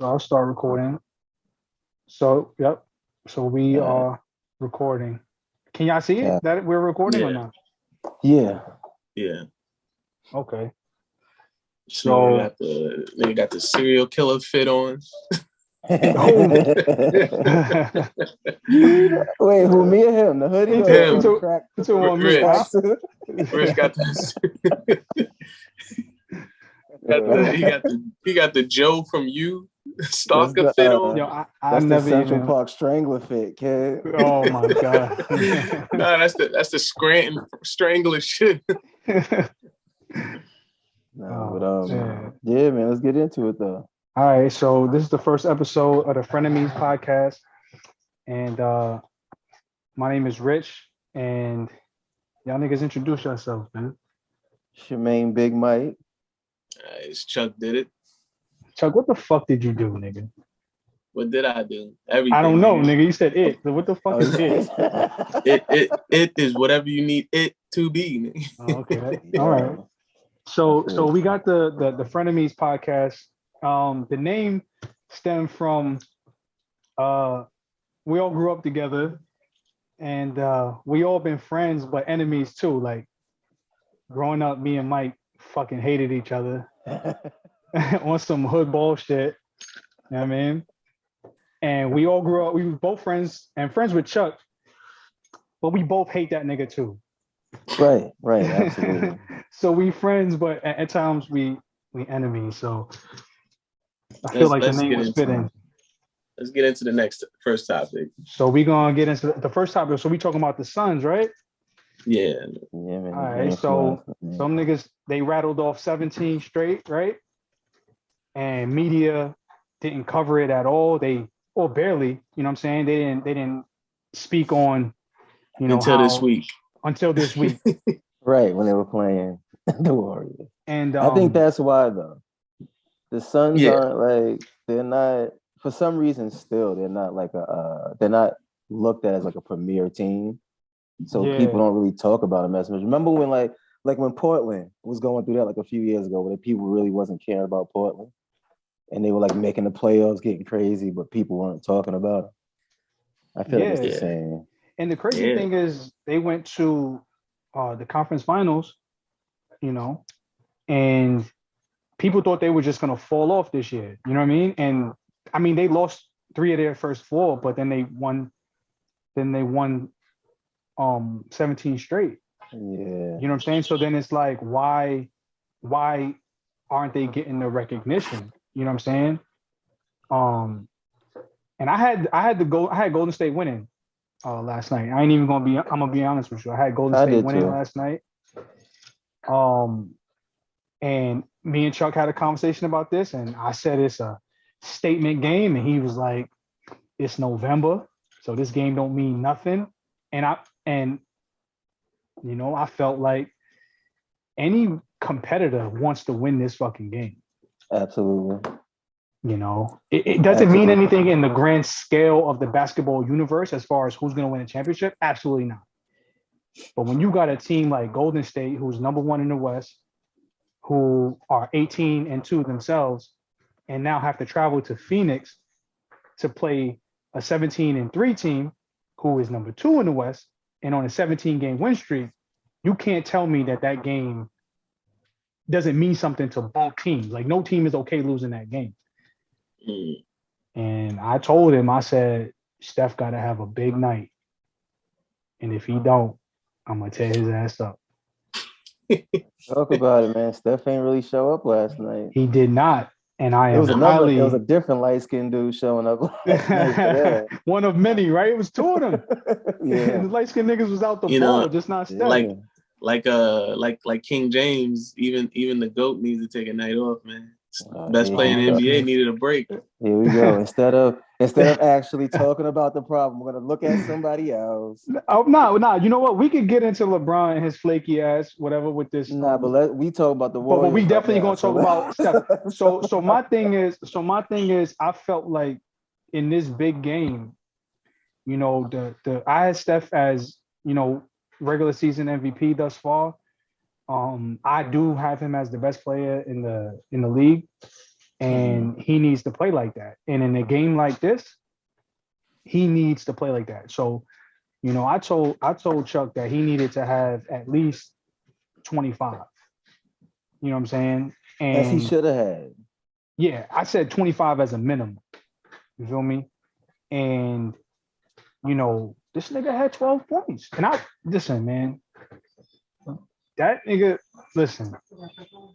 So I'll start recording. So, yep. So we Uh, are recording. Can y'all see it yeah, that we're recording or Yeah, not? yeah. yeah. Okay. This nigga So, got the serial killer fit on. oh, Wait, who me or him? The hoodie into or Him, the into crack into on me, huh? Rich. tracksuit? Rich got this. he got the Joe from You That's stalker the fit on. Yo, I that's the never Central even. Park Strangler fit, kid. Oh my god. Nah, that's the Scranton Strangler shit. No, but Oh man. yeah, man. Let's get into it though. All right. So this is the first episode of the Frenemies podcast, and my name is Rich, and y'all niggas introduce yourselves, man. Shemaine Big Mike. It's Chuck did it. Chuck, what the fuck did you do, nigga? What did I do? I don't Everything, know, nigga. nigga. You said it. So what the fuck Oh, is it? It is whatever you need it to be, Oh, okay. All right. Yo, I So feel we got the Frenemies podcast. The name stemmed from we all grew up together, and we all been friends but enemies too. Like growing up, me and Mike fucking hated each other you. on some hood bullshit. You know what I mean? And we all grew up. We were both friends and friends with Chuck, but we both hate that nigga too. Right, absolutely. So we friends, but at times we enemies. So I feel let's like the let's name get was into fitting. let's get into the first topic. So we gonna get into the first topic. So we talking about the Suns, right? Yeah, Yeah, man. All right. So some niggas they rattled off 17 straight, right? And media didn't cover it at all. They or barely, you know what I'm saying? They didn't speak on, until this how week. until this week. right when they were playing the Warriors. And I think that's why though. The Suns Yeah, aren't like they're not for some reason still they're not like they're not looked at as like a premier team. So people yeah, don't really talk about them as much. Remember when like when Portland was going through that like a few years ago where the people really wasn't caring about Portland and they were like making the playoffs getting crazy, but people weren't talking about it. I feel like it's the yeah. yeah, same. And the crazy yeah. thing is they went to the conference finals, you know, and people thought they were just gonna fall off this year. You know what I mean? And I mean they lost three of their first four, but then they won. Then they won 17 straight. Yeah. You know what I'm saying? So then it's like, why aren't they getting the recognition? You know what I'm saying? Um, and I had Golden State winning last night. I ain't even gonna be. I'm gonna be honest with you. I had Golden I State did winning too. last night. Um, and me and Chuck had a conversation about this, and I said it's a statement game, and he was like, "It's November, so this game don't mean nothing." And I felt like any competitor wants to win this fucking game. Absolutely. It doesn't mean Absolutely. anything in the grand scale of the basketball universe as far as who's going to win a championship. Absolutely not. But when you got a team like Golden State, who's number one in the West, who are 18-2 themselves, and now have to travel to Phoenix to play a 17-3 team, who is number two in the West, and on a 17-game win streak, you can't tell me that game doesn't mean something to both teams. Like no team is okay losing that game. Mm. And I told him, I said, Steph got to have a big night. And if he don't, I'm going to tear his ass up. Talk about it, man. Steph ain't really show up last night. He did not. And I It am was highly... a different light-skinned dude showing up last night for that. One of many, right? It was two of them. Yeah. The light-skinned niggas was out the You ball, know, just not Steph. like King James, even the GOAT needs to take a night off, man. Best player in the NBA needed a break. Here we go. Instead of actually talking about the problem, we're gonna look at somebody else. Oh, no. You know what? We could get into LeBron and his flaky ass, whatever, with this. Nah, but we talk about the Warriors. But we definitely right now, gonna talk about Steph. So my thing is, I felt like in this big game, I had Steph as regular season MVP thus far. I do have him as the best player in the league. And he needs to play like that. And in a game like this, he needs to play like that. So, I told Chuck that he needed to have at least 25. You know what I'm saying? As he And should have had. yeah, I said 25 as a minimum. You feel me? And this nigga had 12 points. And listen, man. That nigga, listen,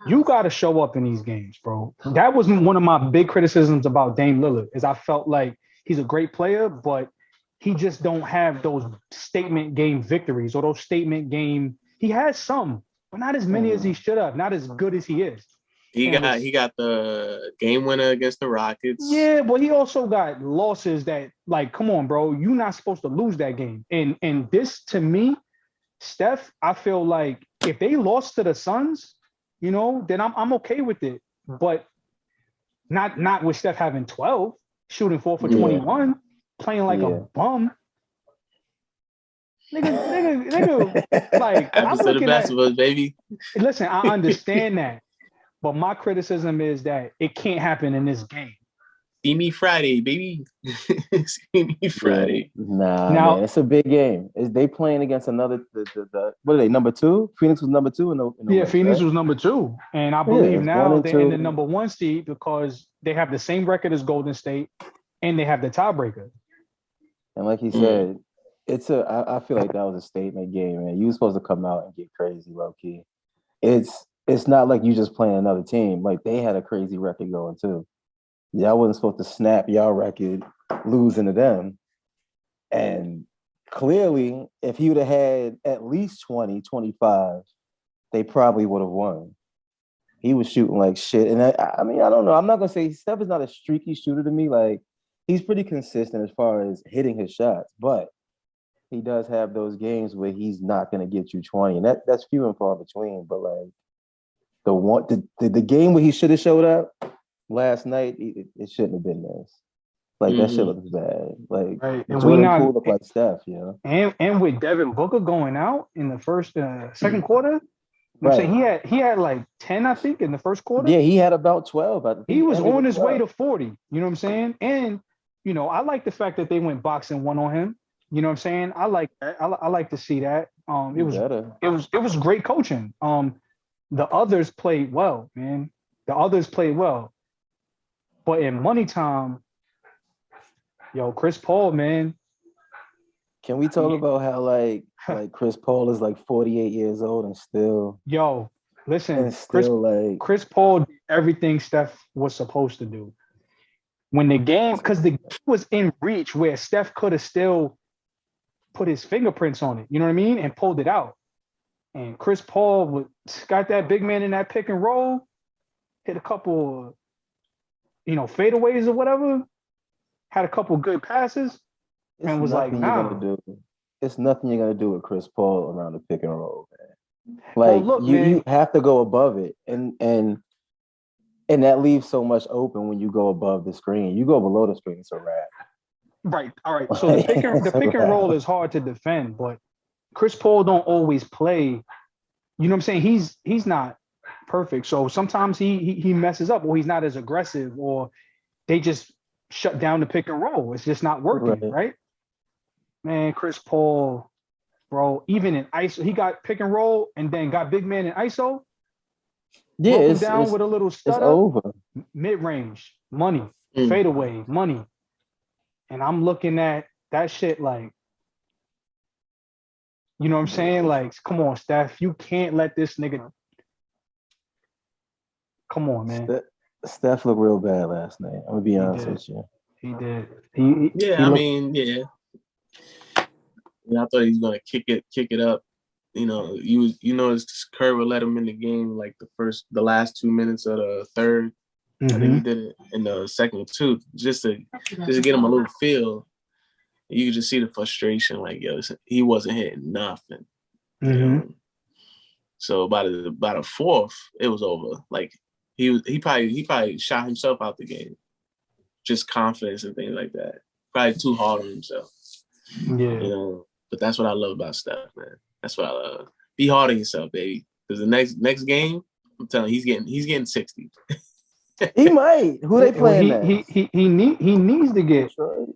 you got to show up in these games, bro. That was one of my big criticisms about Dame Lillard, is I felt like he's a great player, but he just don't have those statement game victories or those statement game. He has some, but not as many as he should have, not as good as he is. He got the game winner against the Rockets. Yeah, but he also got losses that, like, come on, bro, you're not supposed to lose that game. And this, to me, Steph, I feel like if they lost to the Suns, then I'm okay with it. But not with Steph having 12, shooting 4 for 21, playing like a bum. Nigga, like, I'm Happens to the looking best at, of us, baby. listen, I understand that. But my criticism is that it can't happen in this game. See me Friday, baby. See me Friday. Yeah. Nah, man, it's a big game. Is they playing against another? The what are they? Number 2? Phoenix was number 2 in the West, Phoenix right? was number 2, and I believe now they're 2. in the number 1 seed because they have the same record as Golden State, and they have the tiebreaker. And like he said, I feel like that was a statement game, man. You were supposed to come out and get crazy, low key. It's not like you just playing another team. Like, they had a crazy record going too. Y'all wasn't supposed to snap y'all record losing to them. And clearly, if he would have had at least 20, 25, they probably would have won. He was shooting like shit. And I mean, I don't know. I'm not going to say Steph is not a streaky shooter to me. Like, he's pretty consistent as far as hitting his shots. But he does have those games where he's not going to get you 20. And that's few and far between. But, like, the game where he should have showed up last night, it shouldn't have been this. Like, that shit looks bad. Like, right. And Jordan Poole looked like Steph, And with Devin Booker going out in the first second quarter, right. Saying he had like 10, I think, in the first quarter. Yeah, he had about 12. I think he was on his way to 40. You know what I'm saying? And I like the fact that they went boxing one on him. You know what I'm saying? I like that. I like to see that. It was great coaching. The others played well, man. The others played well. But in money time, Chris Paul, man. Can we talk about how like Chris Paul is like 48 years old and still listen, still Chris Paul did everything Steph was supposed to do. When the game, because the game was in reach where Steph could have still put his fingerprints on it, you know what I mean, and pulled it out. And Chris Paul got that big man in that pick and roll, hit a couple, fadeaways or whatever, had a couple good passes, and was like, nah. It's nothing you're going to do with Chris Paul around the pick and roll, man. Like, you have to go above it. And that leaves so much open when you go above the screen. You go below the screen, it's a wrap. Right. All right. So the pick and roll is hard to defend, but Chris Paul don't always play. You know what I'm saying? He's not perfect. So sometimes he messes up, or he's not as aggressive, or they just shut down the pick and roll. It's just not working, right? Man, Chris Paul, bro, even in ISO, he got pick and roll and then got big man in ISO. Yeah, it's down with a little stutter. It's over. Mid-range, money, fadeaway, money. And I'm looking at that shit like, you know what I'm saying? Like, come on, Steph. You can't let this nigga. Come on, man. Steph looked real bad last night. I'm going to be honest with you. He did. I thought he was going to kick it up. You noticed Kerr would let him in the game like the last 2 minutes of the third. I think he did it in the second too, just to get him a little feel. You could just see the frustration, like, he wasn't hitting nothing. So by the fourth, it was over. Like, he probably shot himself out the game. Just confidence and things like that. Probably too hard on himself. Yeah. But that's what I love about Steph, man. That's what I love. Be hard on yourself, baby. Because the next game, I'm telling you, he's getting 60. He might. Who they playing next? He needs to get Detroit.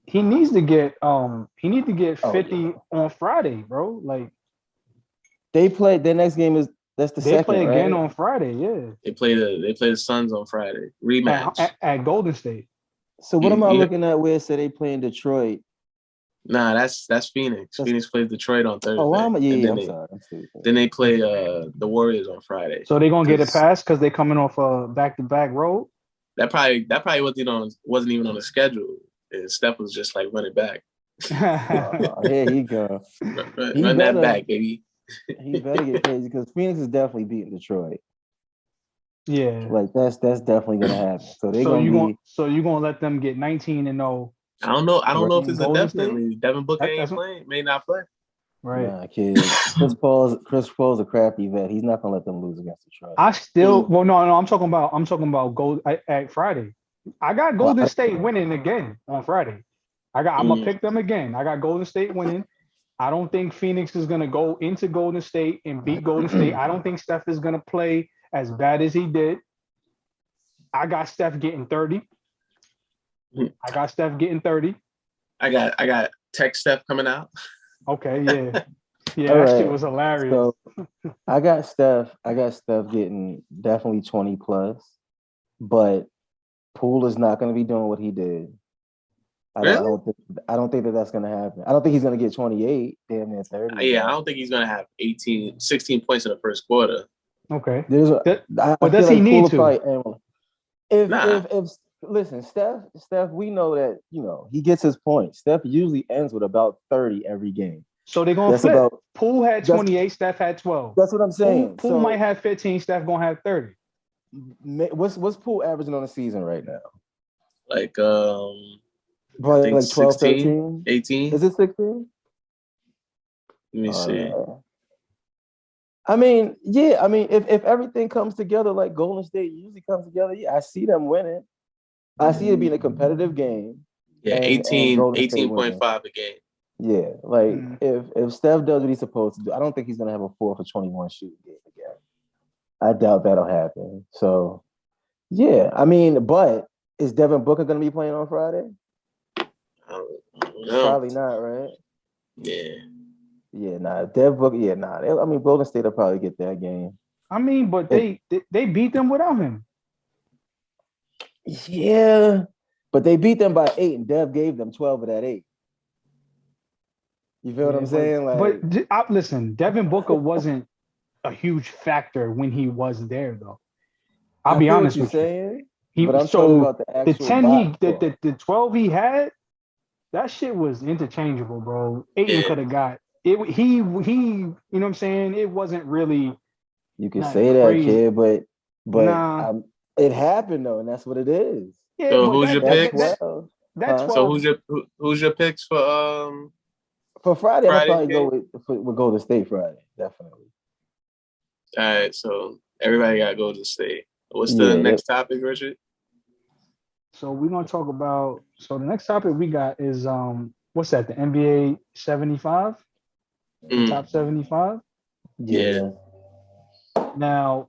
he needs to get he needs to get Oh, 50 yeah. on Friday, bro. Like They play. Their next game is that's the they second, play again right? on Friday, yeah. They play the Suns on Friday rematch. At Golden State. So what You, am I you, looking at? Where it said they play in Detroit? nah, that's Phoenix. That's, Phoenix plays Detroit on oh, why Thursday, am I? and Yeah, then I'm they sorry. I'm stupid. then they play the Warriors on Friday. So they're gonna get a Because pass because they're coming off a back-to-back road. that probably wasn't even on the schedule. And Steph was just like run it back, Here he go. He run that better. back, baby. He better get crazy because Phoenix is definitely beating Detroit. Yeah. Like that's definitely gonna happen. So they're So gonna be you gonna let them get 19-0 I don't know. I don't know if in it's a Golden State? definitely. Devin Booker That's ain't what, playing. May not play. right. nah, kid. Chris Paul's a crappy vet. He's not gonna let them lose against Detroit. I still Mm. well no, I'm talking about gold at Friday. I got Well, Golden State winning again on Friday. I'm gonna pick them again. I got Golden State winning. I don't think Phoenix is gonna go into Golden State and beat Golden State. I don't think Steph is gonna play as bad as he did. I got Steph getting 30. I got Steph getting 30. I got Tech Steph coming out. Okay, yeah. Yeah, all that right. shit was hilarious. So I got Steph getting definitely 20 plus, but Poole is not gonna be doing what he did. Really? I don't think that that's gonna happen. I don't think he's gonna get 28, damn near 30. Yeah, I don't think he's gonna have 16 points in the first quarter. Okay. I But feel does he like need Poole to? probably Nah. if listen, Steph, we know that he gets his points. Steph usually ends with about 30 every game. So they're gonna That's flip. about Poole had 28, Steph had 12. that's what I'm saying. Poole might have 15, Steph gonna have 30. What's Poole averaging on the season right now? Like Probably I think like 12, 16, 13? 18. Is it 16? Let me see. I mean, yeah. I mean, if everything comes together like Golden State usually comes together, yeah, I see them winning. I see it being a competitive game. Yeah, and Golden State 18.5 winning. a game. Yeah, like if Steph does what he's supposed to do, I don't think he's gonna have a 4 for 21 shooting game again. I doubt that'll happen. So, yeah, I mean, but is Devin Booker gonna be playing on Friday? I don't know. Probably not, right? Yeah. Yeah, nah. Devin Booker, yeah, nah. I mean, Golden State will probably get that game. I mean, but they beat them without him. Yeah, but they beat them by 8, and Dev gave them 12 of that 8. You feel what I'm saying? Listen, Devin Booker wasn't a huge factor when he was there, though. I'll I be feel honest what you're with you. saying, but I'm talking about the actual 10 box the 12 he had, that shit was interchangeable, bro. Aiden could have got it. He you know what I'm saying? It wasn't really. You can say that, crazy. kid, but Nah. It happened though, and that's what it is. Yeah, so but who's your picks? That's 12. So who's your picks for Friday? I'm probably game? go with Golden State Friday, definitely. All right, so everybody got Golden State. What's the next topic, Richard? So we're gonna talk about. So the next topic we got is what's that? The NBA 75, the top 75. Yeah. Now